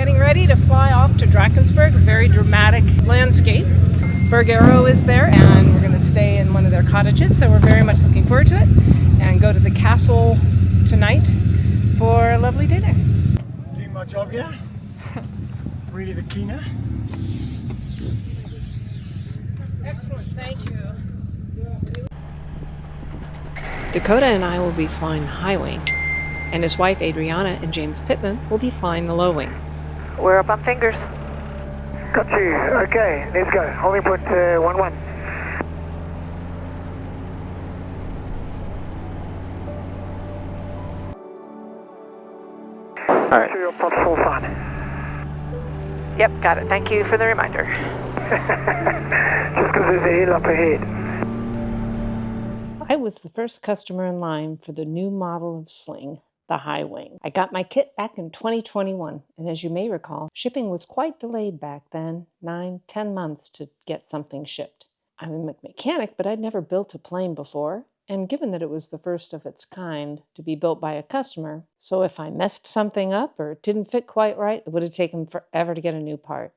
Getting ready to fly off to Drakensberg, a very dramatic landscape. Berg Arrow is there, and we're going to stay in one of their cottages, so we're very much looking forward to it, and go to the castle tonight for a lovely dinner. Doing my job here. Really the keener. Excellent, thank you. Dakota and I will be flying the high wing, and his wife Adriana and James Pitman will be flying the low wing. We're up on fingers. Got you. Okay, let's go. Holding point 11. All right. Sure your pot's full fun. Yep, got it. Thank you for the reminder. Just because there's a hill up ahead. I was the first customer in line for the new model of Sling, the High Wing. I got my kit back in 2021, and as you may recall, shipping was quite delayed back then, 9-10 months to get something shipped. I'm a mechanic, but I'd never built a plane before, and given that it was the first of its kind to be built by a customer, so if I messed something up or it didn't fit quite right, it would have taken forever to get a new part.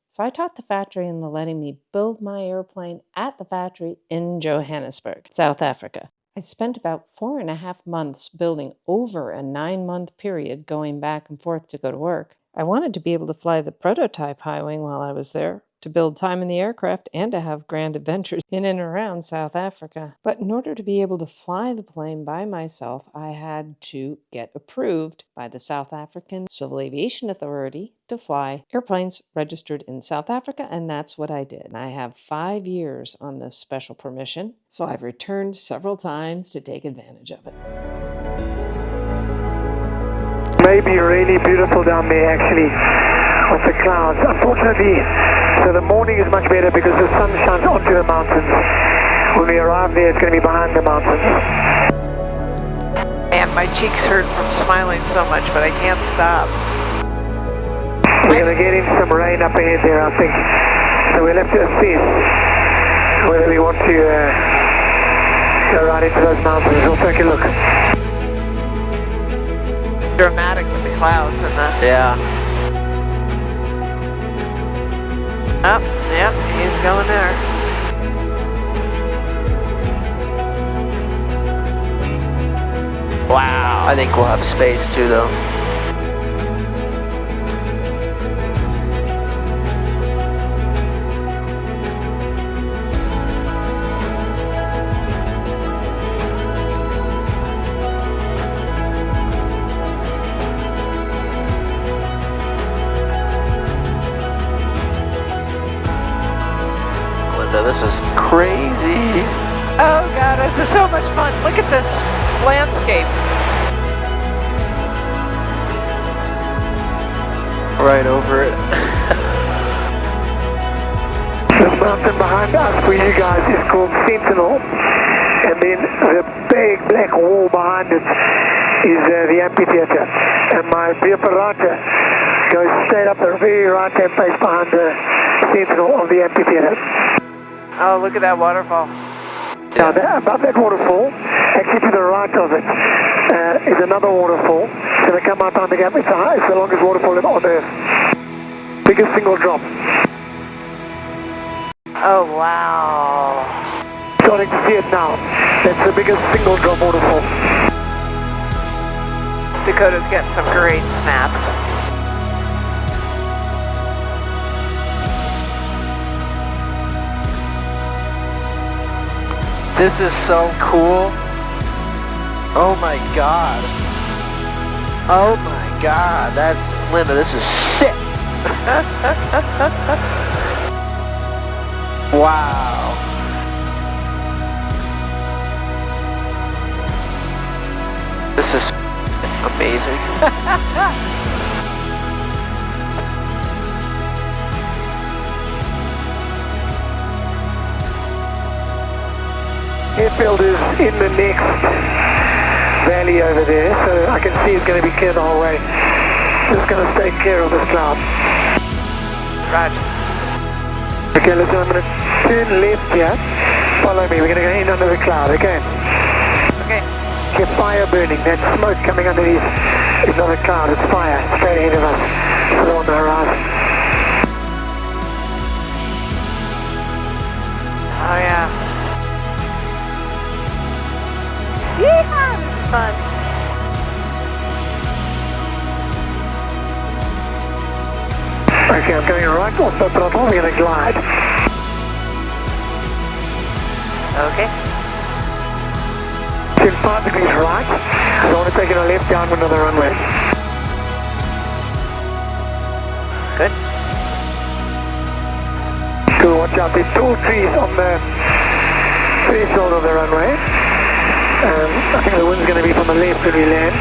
So I taught the factory into letting me build my airplane at the factory in Johannesburg, South Africa. I spent about 4.5 months building over a 9-month period going back and forth to go to work. I wanted to be able to fly the prototype high wing while I was there, to build time in the aircraft and to have grand adventures in and around South Africa. But in order to be able to fly the plane by myself, I had to get approved by the South African Civil Aviation Authority to fly airplanes registered in South Africa, and that's what I did. And I have 5 years on this special permission, so I've returned several times to take advantage of it. Maybe really beautiful down there actually, with the clouds. Unfortunately, so the morning is much better because the sun shines onto the mountains. When we arrive there, it's going to be behind the mountains. And my cheeks hurt from smiling so much, but I can't stop. We're going to get in some rain up ahead there, I think. So we'll have to assess whether we want to go right into those mountains. We'll take a look. Dramatic with the clouds and the... Yeah. Oh, yep, he's going there. Wow. I think we'll have space too, though. This is crazy. Oh God, this is so much fun. Look at this landscape. Right over it. The mountain behind us for you guys is called Sentinel, and then the big black wall behind it is the amphitheater. And my dear Parata goes straight up the very right-hand face behind the Sentinel of the amphitheater. Oh, look at that waterfall. Now, above that waterfall, actually to the right of it, is another waterfall. It's going to come out on the gap. It's the longest waterfall on Earth. Biggest single drop. Oh, wow. Starting to see it now. That's the biggest single drop waterfall. Dakota's getting some great snaps. This is so cool. Oh my God. Oh my God. That's, Linda, this is sick. Wow. This is amazing. Airfield is in the next valley over there, so I can see it's going to be clear the whole way. Just going to stay clear of this cloud. Roger. Okay, listen, I'm going to turn left here. Follow me, we're going to go in under the cloud, okay? Okay. Get fire burning, that smoke coming underneath is not a cloud, it's fire, straight ahead of us. So on the Okay, I'm going right off the throttle, we're going to glide. Okay. Turn 5 degrees right. I want to take it a left downwind of the runway. Good. Cool, watch out, there's tall trees on the threshold of the runway. I think the wind's going to be from the left when we land.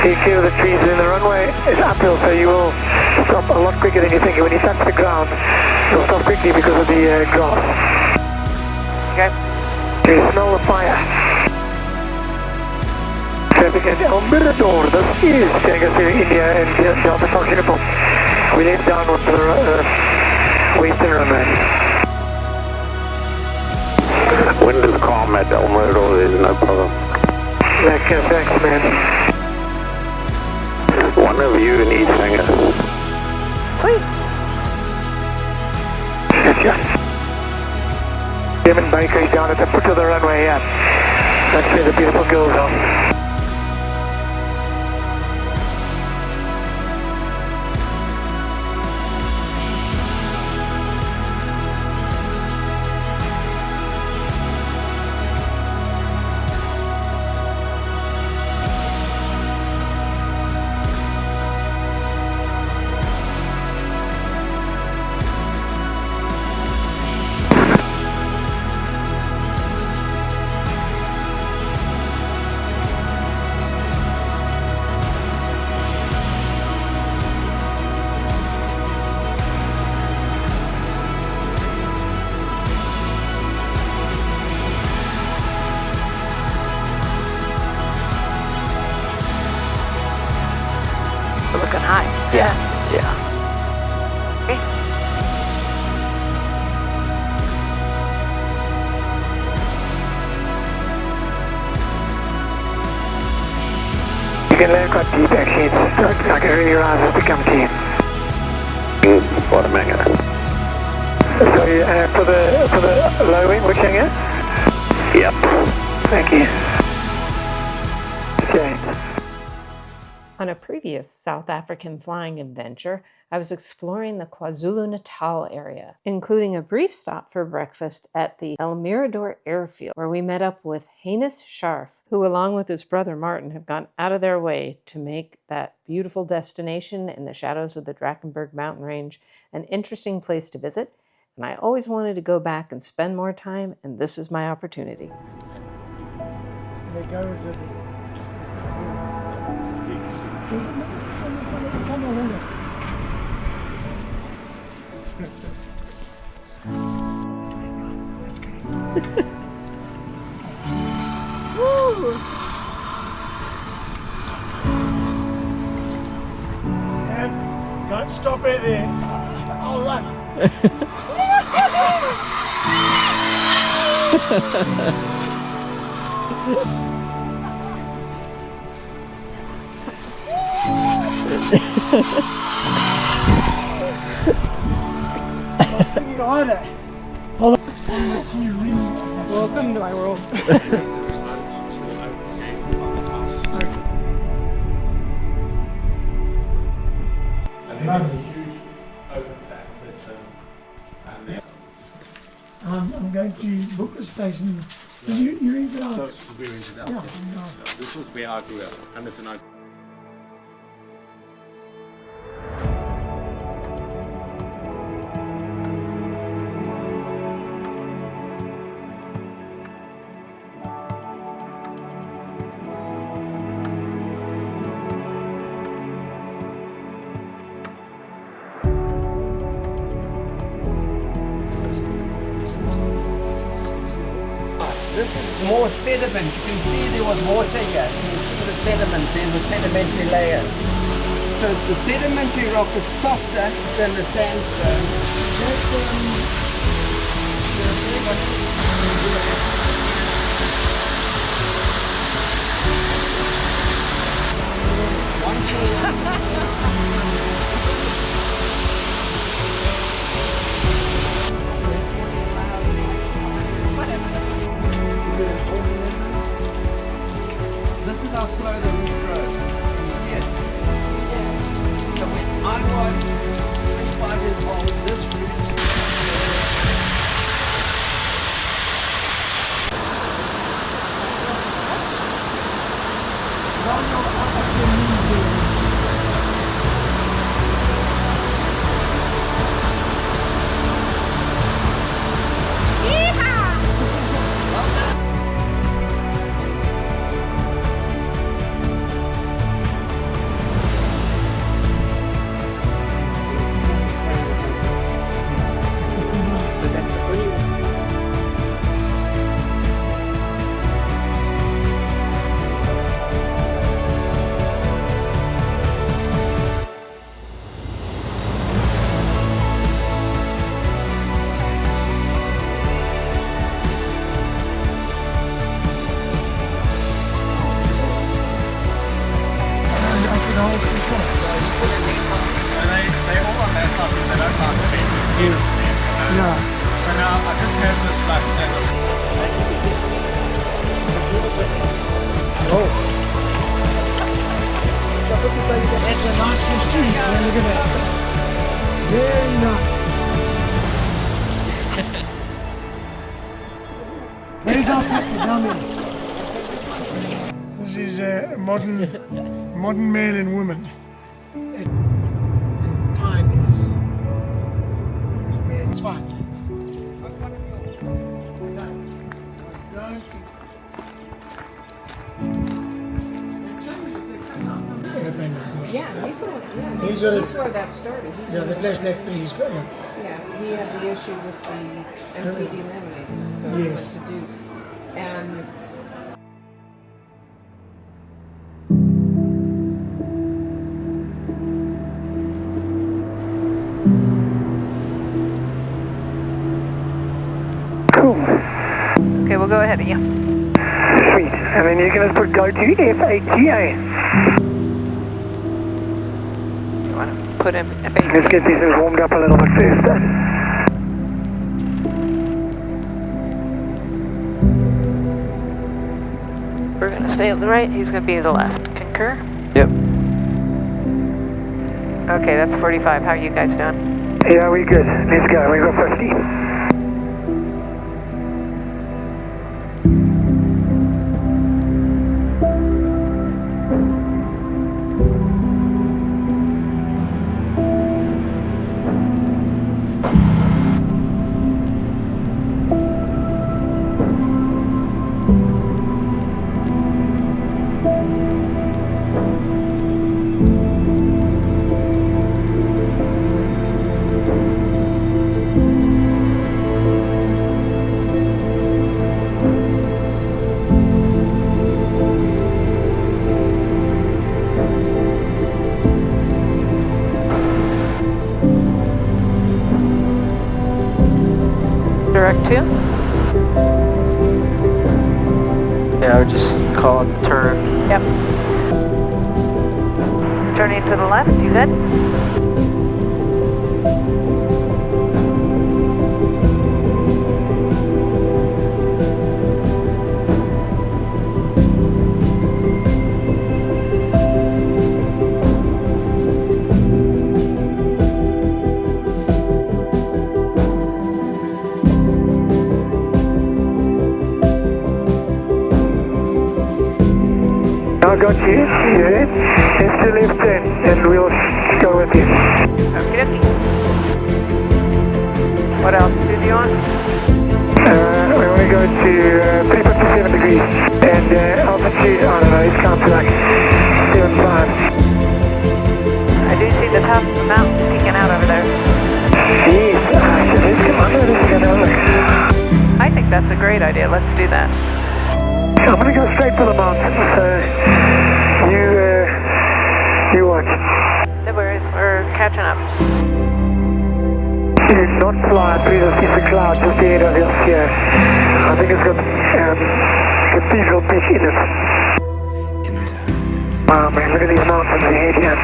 Be clear of the trees, and the runway is uphill, so you will stop a lot quicker than you think. When you touch the ground, you'll stop quickly because of the grass. Okay. You smell the fire. Traffic at El Mirador, this is Jagged India and Delta Fox Uniform. We left downward to the western runway. Wind is calm at El Mirador, there's no problem. Thanks, man. One of you in each hangar. Sweet. Gotcha. Jim and Baker is down at the foot of the runway, yeah. That's where the beautiful girls are. Looking high. Yeah. Yeah. Okay. You can land quite deep actually, it's like a really rise has become deep. Bottom hangar. So for the low wing, which hangar? Yep. Thank you. James. On a previous South African flying adventure, I was exploring the KwaZulu-Natal area, including a brief stop for breakfast at the El Mirador airfield, where we met up with Hannes Scharf, who along with his brother Martin have gone out of their way to make that beautiful destination in the shadows of the Drakensberg mountain range an interesting place to visit. And I always wanted to go back and spend more time, and this is my opportunity. There goes a... And don't stop it there. I'll run. Welcome to my world. I'm going to book the station. Did you read it out? So we rented out. Yeah. This was where I grew up. Hannes and I. This is more sediment. You can see there was water here. You can see the sediment. There's a sedimentary layer. So the sedimentary rock is softer than the sandstone. This is how slow the root grows. Can you see it? So when I was hills. Yeah. So now I just have this like that. It's a nice history. Look at that. Very nice. Where's our picture? Down there. This is a modern man and woman. And the pine is it's fine. Yeah, he's He's got where that started. He's the flashback thing he's got, yeah. Yeah, he had the issue with the MTD laminating, so Yes. what to do. And Cool. Okay, we'll go ahead of you. Sweet. And then you can just put go to F8GA. You want to put him F8? Let's get these things warmed up a little bit first. We're going to stay at the right, he's going to be to the left. Concur? Yep. Okay, that's 45. How are you guys doing? Yeah, we good. Let's go. We got 50. Direct 2? Yeah, I would just call it the turn. Yep. Turning to the left, you good? I got you. Yeah. It's the left turn, and we'll go with you. Okay, okay. What altitude do you want? We want to go to 357 degrees, and altitude, I don't know, it's counts like 75. I do see the top of the mountain peeking out over there. Yes, let's come on, let's get a look. I think that's a great idea. Let's do that. I'm going to go straight for the mountain, so you watch. No worries, we're catching up. Do not fly through the piece of cloud just ahead of us here. I think it's got cathedral pitch in it. Wow, man, look at these mountains ahead here.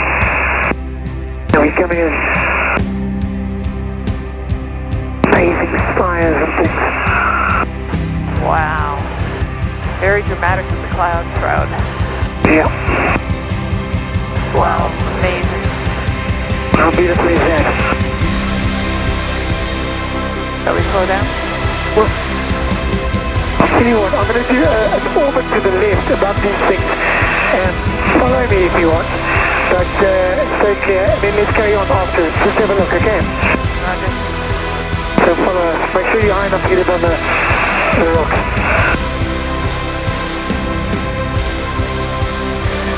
Now we're coming in. Amazing spires and things. Wow. Very dramatic with the cloud shroud. Yeah. Wow, amazing. How beautiful is that? Shall we slow down? Well, I'll tell you what, I'm going to do an orbit to the left above these things, and follow me if you want, but stay clear, and then let's carry on afterwards. Just have a look, okay? Roger. So follow us. Make sure you're high enough to get it on the rocks.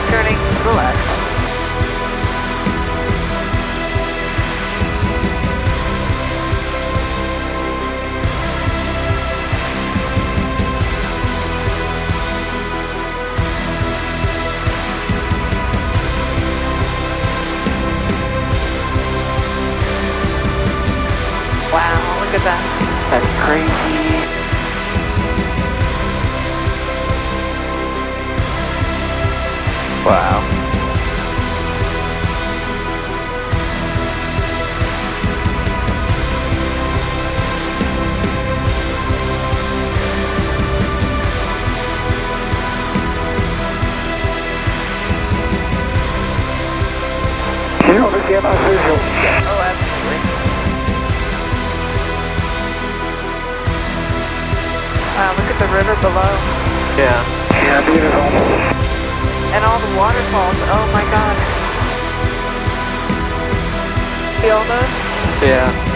Turning to the left. Wow, look at that. That's crazy. Wow. visual. Oh, absolutely. Wow, look at the river below. Yeah. Yeah, beautiful. And all the waterfalls. Oh my god. See all those? Yeah.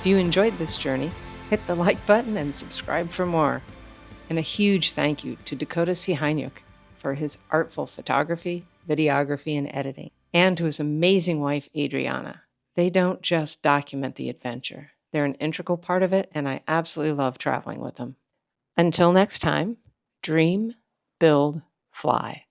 If you enjoyed this journey, hit the like button and subscribe for more. And a huge thank you to Dakota Sihanyuk for his artful photography, videography, and editing, and to his amazing wife, Adriana. They don't just document the adventure. They're an integral part of it, and I absolutely love traveling with them. Until next time, dream, build, fly.